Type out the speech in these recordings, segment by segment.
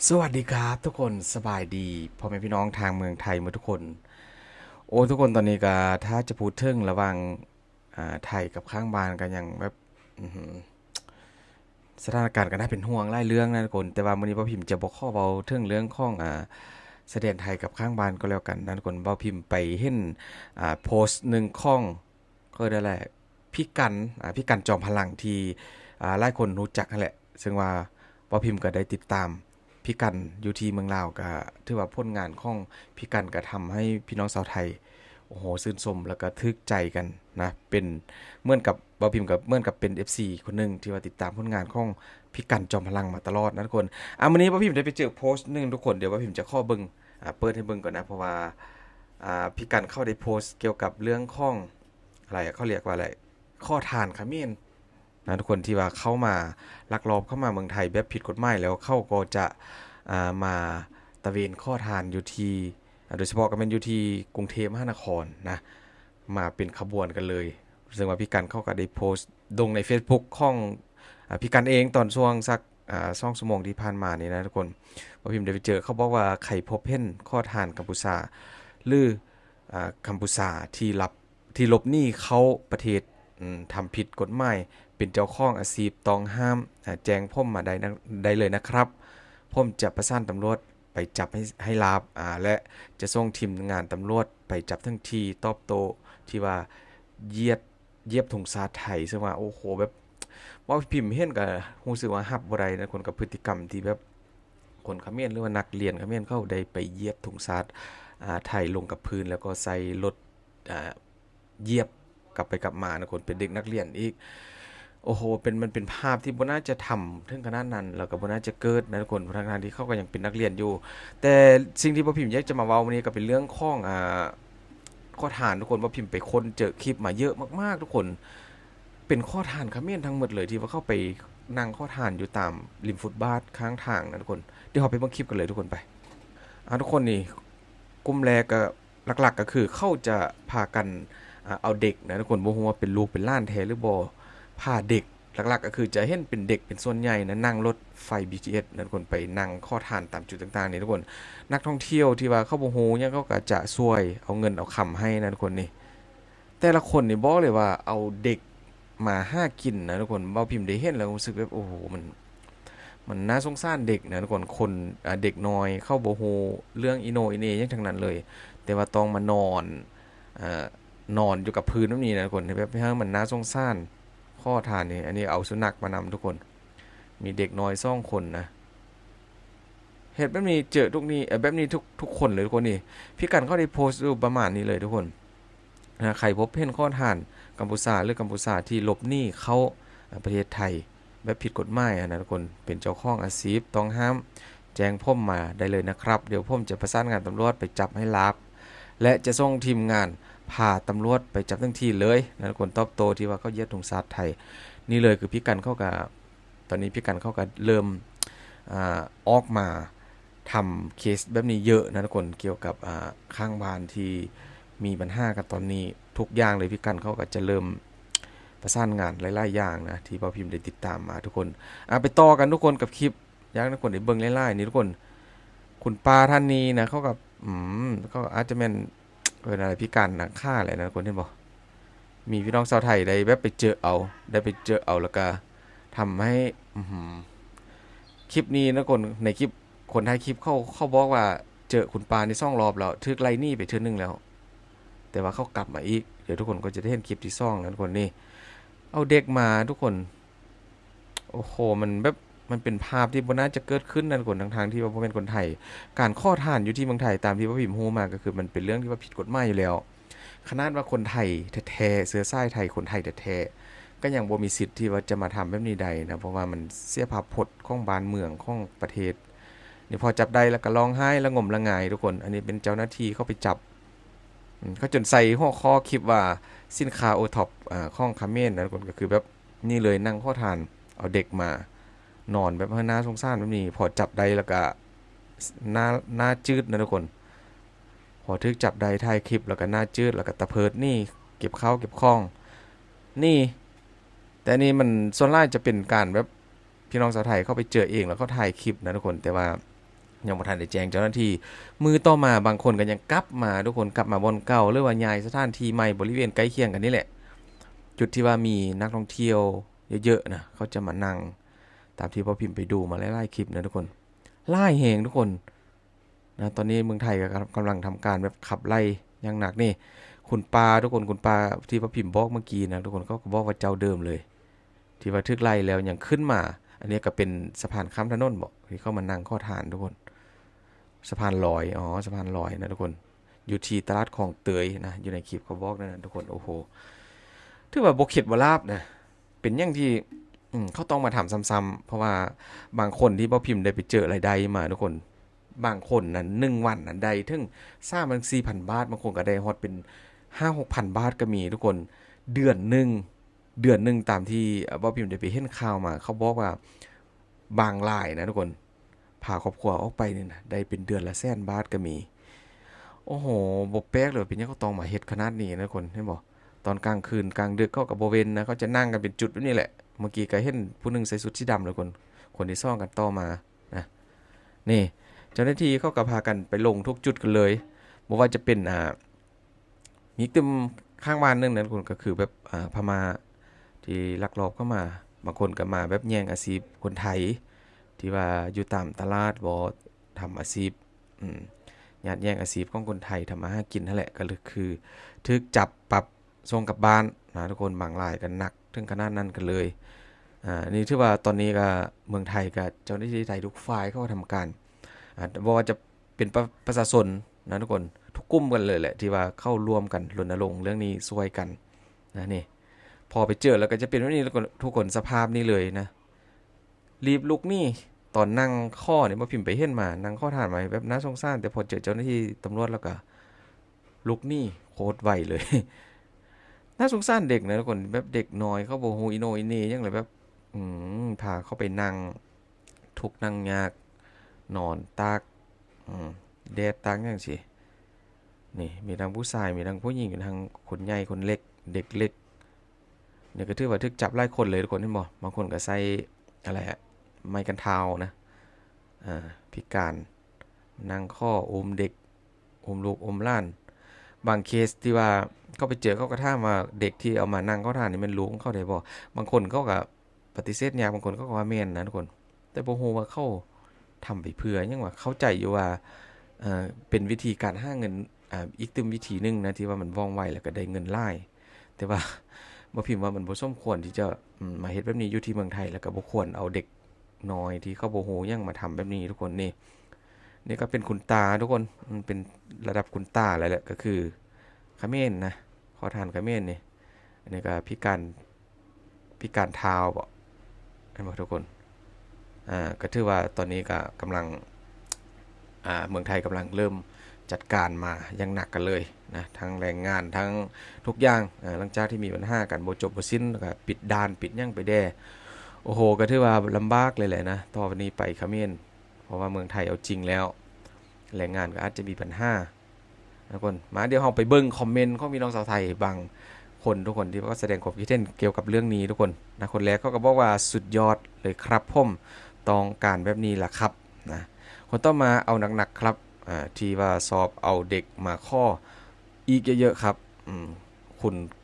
สวัสดีครับทุกคนสบายดีพ่อแม่พี่น้องทางเมืองไทยมาทุกคนโอ้ทุกคนตอนนี้ก็ถ้าจะพูดถึงระหว่างไทยกับข้างบ้านกันอย่างแบบอื้อหือสถานการณ์ก็น่าเป็นห่วงหลายเรื่องนะทุกคนแต่ว่ามื้อนี้พ่อพิมพ์จะบอกข้อเบาถึงเรื่องของแสดงไทยกับข้างบ้านก็แล้วกันนะทุกคนพ่อพิมพ์ไปเห็นโพสต์หนึ่งของก็ได้แหละพี่กันจอมพลังที่หลายคนรู้จักนั่นแหละซึ่งว่าพ่อพิมพ์ก็ได้ติดตาม พี่กันอยู่ที่เมืองลาวก็ถือว่าผลงานของพี่กันก็ทำให้พี่น้องชาวไทยโอ้โหชื่นชมแล้วก็ทึกใจกันนะเป็นเหมือนกับบ่าวพิมพ์กับเหมือนกับเป็น FC คนหนึงที่ว่าติดตามผลงานของพี่กันจอมพลังมาตลอดนะทุกคนวันนี้บ่าวพิมพ์ได้ไปเจอโพสต์หนึงทุกคนเดี๋ยวบ่าวพิมพ์จะข้อเบิ่งเปิดให้เบิ่งก่อนนะเพราะว่าพี่กันเข้าได้โพสต์เกี่ยวกับเรื่องของอะไรเขาเรียกว่าอะไรข้อทานเขมร นะทุกคนที่ว่าเข้ามาลักลอบเข้ามาเมืองไทยแบบผิดกฎหมายแล้วเข้าก็จะมาตะเวนข้อทานอยู่ที่โดยเฉพาะก็เป็นอยู่ที่กรุงเทพมหานครนะมาเป็นขบวนกันเลยซึ่งว่าพี่กันเขาก็ได้โพสต์ลงใน Facebook ของพี่กันเองตอนช่วงสัก2 ชั่วโมงที่ผ่านมานี่นะทุกคนว่าพิมพ์ได้ไปเจอเขาบอกว่าไข่พบเห็นข้อทานกัมพูชาหรือกัมพูชาที่หลบหนีเข้าประเทศทำผิดกฎหมาย เป็นเจ้าของอาชีพต้องห้ามแจ้งผมมาได้เลยนะครับผมจะประสานตำรวจไปจับให้ลาบและจะส่งทีมงานตำรวจไปจับทั้งทีตอบโต้ที่ว่าเหยียดเหยียบถุงซาไทยซึ่งว่าโอ้โหแบบว่าพิมพ์เห็นก็รู้สึกว่าฮับบ่ได้นะคนกับพฤติกรรมที่แบบคนเขมรหรือว่านักเรียนเขมรเข้าได้ไปเหยียบถุงซาไทยลงกับพื้นแล้วก็ใส่รถเหยียบกลับไปกลับมานะคนเป็นเด็กนักเรียนอีก โอ้โหมันเป็นภาพที่บ่น่าจะทำถึงขนาดนั้นแล้วก็บ่น่าจะเกิดนะทุกคนทางที่เขาก็ยังเป็นนักเรียนอยู่แต่สิ่งที่บ่พิมพ์อยากจะมาเว้าวันนี้ก็เป็นเรื่องของข้อทานทุกคนบ่พิมพ์ไปค้นเจอคลิปมาเยอะมากๆทุกคนเป็นข้อทานเขมรทั้งหมดเลยที่ว่าเข้าไปนั่งข้อทานอยู่ตามริมฟุตบาทข้างทางนะทุกคนเดี๋ยวเราไปเบิ่งคลิปกันเลยทุกคนไปทุกคนนี่กลุ่มแรกก็หลักๆก็คือเขาจะพากันเอาเด็กนะทุกคนบ่ฮู้ว่าเป็นลูกเป็นหล้านแท้หรือบ่ พาเด็กหลักๆก็คือจะเห็นเป็นเด็กเป็นส่วนใหญ่นะนั่งรถไฟ BTS นะทุกคนไปนั่งข้อทานตามจุดต่างๆนี่ทุกคนนักท่องเที่ยวที่ว่าเขาบ่ฮู้เนี่ยเขาก็จะช่วยเอาเงินเอาคำให้นะทุกคนนี่แต่ละคนนี่บอกเลยว่าเอาเด็กมาห้ากินนะทุกคนเบาพิมพ์ได้เห็นแล้วรู้สึกแบบโอ้โหมันน่าสงสารเด็กนะทุกคนเด็กน้อยเข้าบ่ฮู้เรื่องอีโนอีเนยังทั้งนั้นเลยแต่ว่าต้องมานอนอ่านอนอยู่กับพื้นแบบนี้นะทุกคนแบบให้มันน่าสงสาร ข้อทานนี่อันนี้เอาสุนัขมานำทุกคนมีเด็กน้อย2 คนนะเหตุแบบนี้เจอทุกนี้แบบนี้ทุกคนเลยทุกคนนี่พี่กันเขาได้โพสต์รูปประมาณนี้เลยทุกคนนะใครพบเห็นข้อทานกัมพูชาหรือกัมพูชาที่หลบหนี้เขาประเทศไทยแบบผิดกฎหมายนะทุกคนเป็นเจ้าของอาชีพต้องห้ามแจ้งพ่มมาได้เลยนะครับเดี๋ยวพ่มจะประสานงานตำรวจไปจับให้ลับและจะส่งทีมงานพาตำรวจไปจับทั้งที่เลยนะทุกคนตอบโตที่ว่าเขาเย็ดถุงซาดไทย นี่เลยคือพี่กันเข้ากับตอนนี้พี่กันเข้ากับเริ่มออกมาทำเคสแบบนี้เยอะนะทุกคนเกี่ยวกับข้างบ้านที่มีปัญหากันตอนนี้ทุกอย่างเลยพี่กันเขาก็จะเริ่มประสานงานหลายๆอย่างนะที่พ่อพิมพ์ได้ติดตามมาทุกคนไปต่อกันทุกคนกับคลิปอยากทุกคนได้เบิ่งไล่ๆนี่ทุกคนคุณป้าท่านนี้นะเขากับเขาอาจจะเป็นอะไรพิการนะค่าอะไรนะทุกคนที่บอก มีพี่น้องชาวไทยได้แบบไปเจอเอาแล้วก็ทำให้คลิปนี้นะคนในคลิปคนไทยคลิปเขาบอกว่าเจอคุณปาใน2 รอบแล้วทึกไล่นี่ไปเทื่อนึงแล้วแต่ว่าเขากลับมาอีกเดี๋ยวทุกคนก็จะได้เห็นคลิปที่ซ่องนั้นคนนี้เอาเด็กมาทุกคนโอ้โหมันแบบมันเป็นภาพที่บน่าจะเกิดขึ้นนั่นคนทางที่ว่าเป็นคนไทยการข้อท่านอยู่ที่เมืองไทยตามที่ว่าพิมพ์ฮู้มาก็คือมันเป็นเรื่องที่ว่าผิดกฎหมายอยู่แล้ว ขนาดว่าคนไทยแท้ๆเสื้อสายไทยคนไทยแท้ๆก็ยังบ่มีสิทธิ์ที่ว่าจะมาทำแบบนี้ใดนะเพราะว่ามันเสียภาพพจน์ของบ้านเมืองของประเทศนี่พอจับได้แล้วก็ร้องไห้ละงมละงายทุกคนอันนี้เป็นเจ้าหน้าที่เข้าไปจับเขาจนใส่หัวข้อคลิปว่าสินค้าโอท็อปของคาเมนนะทุกคนก็คือแบบนี่เลยนั่งข้อทานเอาเด็กมานอนแบบหน้าสงสารแบบนี้พอจับได้แล้วก็หน้าจืดนะทุกคน พอทึกจับได้ถ่ายคลิปแล้วก็หน้าจืดแล้วก็ตะเพิดนี่เก็บข้าวเก็บของนี่แต่นี่มันส่วนใหญ่จะเป็นการแบบพี่น้องชาวไทยเข้าไปเจอเองแล้วเขาถ่ายคลิปนะทุกคนแต่ว่า ยังบ่ทันได้แจ้งเจ้าหน้าที่มือต่อมาบางคนก็ยังกลับมาทุกคนกลับมาบ่อนเก่าหรือว่าย้ายสถานที่ใหม่บริเวณใกล้เคียงกันนี่แหละจุดที่ว่ามีนักท่องเที่ยวเยอะๆนะเขาจะมานั่งตามที่พ่อพิมพ์ไปดูมาหลายๆคลิปนะทุกคนไล่แหงทุกคนนะตอนนี้เมืองไทยก็กำลังทำการแบบขับไล่อย่างหนักนี่คุณปาทุกคนคุณปาที่พ่อพิมพ์บอกเมื่อกี้นะทุกคนเขาก็บอกว่าเจ้าเดิมเลยที่ว่าทึกไล่แล้วยังขึ้นมาอันนี้ก็เป็นสะพานข้ามถนนบอกที่เข้ามานั่งข้อทานทุกคนสะพานลอยสะพานลอยนะทุกคนอยู่ที่ตลาดคลองเตยนะอยู่ในคลิปเขาบอกนะทุกคนโอ้โหถือว่าบ่เข็ดบ่ลาบนะเป็นอย่างที่เขาต้องมาถามซ้ำๆเพราะว่าบางคนที่พ่อพิมพ์ได้ไปเจออะไรใดมาทุกคนบางคนนั้น1วันนั้นได้ถึง3,000-4,000 บาทบางคนก็ได้ฮอดเป็น5-6,000 บาทก็มีทุกคนเดือนหนึ่งเดือนหนึ่งตามที่พ่อพิมพ์ได้ไปเห็นข่าวมาเขาบอกว่าบางรายนะทุกคนพาครอบครัวออกไปนี่นะได้เป็นเดือนละ100,000 บาทก็มีโอ้โหบ่แปลกเลยเป็นหยังเขาต้องมาเฮ็ดขนาดนี้นะทุกคนเห็นบ่ตอนกลางคืนกลางดึกเขาก็บ่เว้นนะเขาจะนั่งกันเป็นจุดแบบนี้แหละเมื่อกี้ก็เห็นผู้หนึงใส่ชุดสีดำเลยคนที่ซ่องกันต่อมานะนี่เจ้าหน้าที่เขาก็พากันไปลงทุกจุดกันเลยบ่ว่าจะเป็นมีตึมข้างบ้านนึงนะทุกคนก็คือแบบพม่าที่ลักลอบเข้ามาบางคนก็มาแบบแย่งอาชีพคนไทยที่ว่าอยู่ตามตลาดบ่ทำอาชีพญาติแย่งอาชีพของคนไทยทำมาหากินนั่นแหละก็คือถูกจับปรับส่งกลับบ้านนะทุกคนบางรายกันหนักถึงขนาดนั้นกันเลยนี่ถือว่าตอนนี้ก็เมืองไทยกับเจ้าหน้าที่ไทยทุกฝ่ายเขาทำการบ่ว่าจะเป็นประชาชนนะทุกคนทุกกลุ่มกันเลยแหละที่ว่าเข้าร่วมกันรณรงค์เรื่องนี้ช่วยกันนะนี่พอไปเจอแล้วก็จะเป็นแบบนี้ทุกคนสภาพนี้เลยนะรีบลุกนี่ตอนนั่งข้อเนี่ยมาพิมพ์ไปเห็นมานั่งข้อทานมาแบบน่าสงสารแต่พอเจอเจ้าหน้าที่ตำรวจแล้วก็ลุกนี่โคตรไวเลย น่าสงสารเด็กนะทุกคนแบบเด็กน้อยเขาโบฮูอิโนอินี่ยังเลยแบบพาเขาไปนั่งทุกนั่งยากนอนตากแดดตากอย่างสินี่มีทั้งผู้ชายมีทั้งผู้หญิงมีทั้งคนใหญ่คนเล็กเด็กเล็กเนี่ยก็ถือว่าทึกจับไล่คนเลยทุกคนเห็นบ่บางคนก็ใส่อะไรอะไม้กันเท้านะพิการนั่งข้ออมเด็กอมลูกอมหล้านบางเคสที่ว่าเขาไปเจอเขาก็ถามว่าเด็กที่เอามานั่งเขาทานนี่มันลูกของเขาได้บ่บางคนเขาก็ปฏิเสธยากบางคนเขาก็ว่าแม่นนะทุกคนแต่บ่ฮู้ว่าเขาทำไปเพื่อหยังว่าเข้าใจอยู่ว่าเป็นวิธีการหาเงินอีกตึมวิธีหนึงนะที่ว่ามันว่องไวแล้วก็ได้เงินหลายแต่ว่าบ่พิมพ์ว่ามันบ่สมควรที่จะมาเฮ็ดแบบนี้อยู่ที่เมืองไทยแล้วก็บ่ควรเอาเด็กน้อยที่เขาบ่ฮู้หยังมาทำแบบนี้ทุกคนนี่ก็เป็นคุณตาทุกคนมันเป็นระดับคุณตาแล้วแหละก็คือเขมรนะขอทานเขมรนี่อันนี้ก็พิการเท้าบ่ให้บ่ทุกคนก็ถือว่าตอนนี้ก็กำลังเมืองไทยกำลังเริ่มจัดการมาอย่างหนักกันเลยนะทั้งแรงงานทั้งทุกอย่างหลังจากที่มีปัญหากันบ่จบบ่สิ้นก็ปิดด่านปิดหยังไปแด่โอ้โหก็ถือว่าลำบากเลยแหละนะต่อไปนี้ไปเขมรเพราะว่าเมืองไทยเอาจริงแล้วแรงงานก็อาจจะมีปัญหาทุกคนมาเดี๋ยวเราไปเบิ่งคอมเมนต์ของพี่น้องชาวไทยบางคนทุกคนที่เขาแสดงความคิดเห็นเกี่ยวกับเรื่องนี้ทุกคนนะคนแรกเขาก็บอกว่าสุดยอดเลยครับผมต้องการแบบนี้ล่ะครับนะคนต่อมาเอาหนักๆครับที่ว่าสอบเอาเด็กมาข้ออีกเยอะๆครับ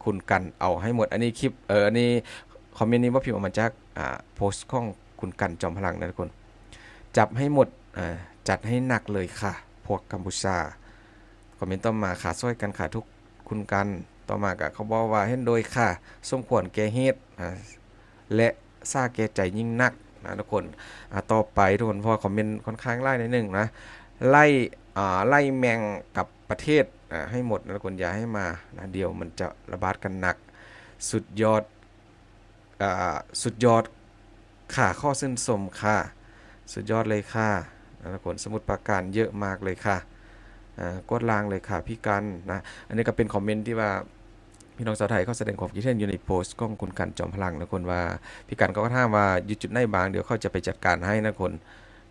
คุณกันเอาให้หมดอันนี้คลิปอันนี้คอมเมนต์นี้ว่าพิมพ์ออกมาจากโพสต์ของคุณกันจอมพลังนะทุกคนจับให้หมดจัดให้หนักเลยค่ะพวกกัมพูชาคอมเมนต์ต่อมาค่ะช่วยกันค่ะทุกคุณกันต่อมาก็เขาบอกว่าเห็นโดยค่ะสมควรแก่เหตุและซ่าแก่ใจยิ่งนักนะทุกคนต่อไปทุกคนเพราะคอมเมนต์ค่อนข้างไล่ในหนึ่งนะไล่แมงกับประเทศให้หมดนะทุกคนอย่าให้มานะเดี๋ยวมันจะระบาดกันหนักสุดยอดค่ะข้อชื่นชมค่ะสุดยอดเลยค่ะทุกคนสมุดปราการเยอะมากเลยค่ะกดลางเลยค่ะพี่กันนะอันนี้ก็เป็นคอมเมนต์ที่ว่าพี่น้องชาวไทยเขาแสดงความคิดเห็นอยู่ในโพสต์ของคุณกันจอมพลังนะคนว่าพี่กันเขาก็ถามว่าอยู่จุดไหนบางเดี๋ยวเขาจะไปจัดการให้นะคน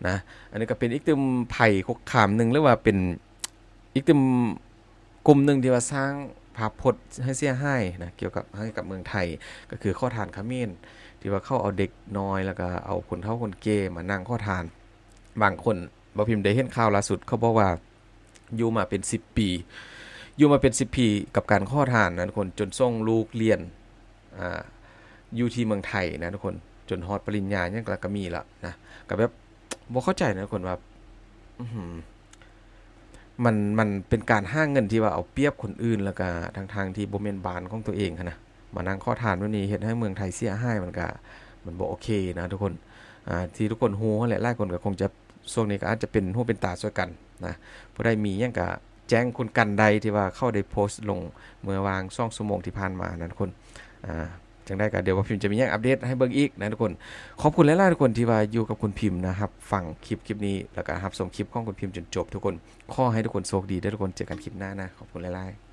นะอันนี้ก็เป็นอีกตึมไผ่คุกคามหนึ่งหรือว่าเป็นอีกตึมกลุ่มหนึ่งที่ว่าสร้างภาพพจน์ให้เสียหายนะเกี่ยวกับให้กับเมืองไทยก็คือข้อทานเขมรที่ว่าเข้าเอาเด็กน้อยแล้วก็เอาคนเฒ่าคนแก่มานั่งข้อทานบางคน บ่พิมพ์ได้เห็นข่าวล่าสุดเขาบอกว่าอยู่มาเป็น10 ปีอยู่มาเป็น10 ปีกับการข้อทานนะทุกคนจนส่งลูกเรียนอ่าอยู่ที่เมืองไทยนะทุกคนจนฮอดปริญญายังก็มีละนะก็แบบบ่เข้าใจนะทุกคนว่าอื้อหือมันเป็นการหาเงินที่ว่าเอาเปรียบคนอื่นแล้วก็ทางๆที่บ่แม่นบ้านของตัวเองหั้นนะมานั่งขอทานแบบนี้เฮ็ดให้เมืองไทยเสียหายมันบ่โอเคนะทุกคนที่ทุกคนฮู้นั่นแหละหลายคนก็คงจะช่วงนี้ก็อาจจะเป็นฮู้เป็นตาช่วยกันนะผู้ใดมีหยังก็แจ้งคุณกันใดที่ว่าเข้าได้โพสต์ลงเมื่อวาง2ชั่วโมงที่ผ่านมานะทุกคนอ่าจังได้ก็เดี๋ยวว่าพิมพ์จะมีหยังอัปเดตให้เบิ่งอีกนะทุกคนขอบคุณหลายๆทุกคนที่ว่าอยู่กับคุณพิมพ์นะครับฟังคลิปนี้แล้วก็รับชมคลิปของคุณพิมพ์จนจบทุกคนขอให้ทุกคนโชคดีเด้อทุกคนเจอกันคลิปหน้านะขอบคุณหลายๆ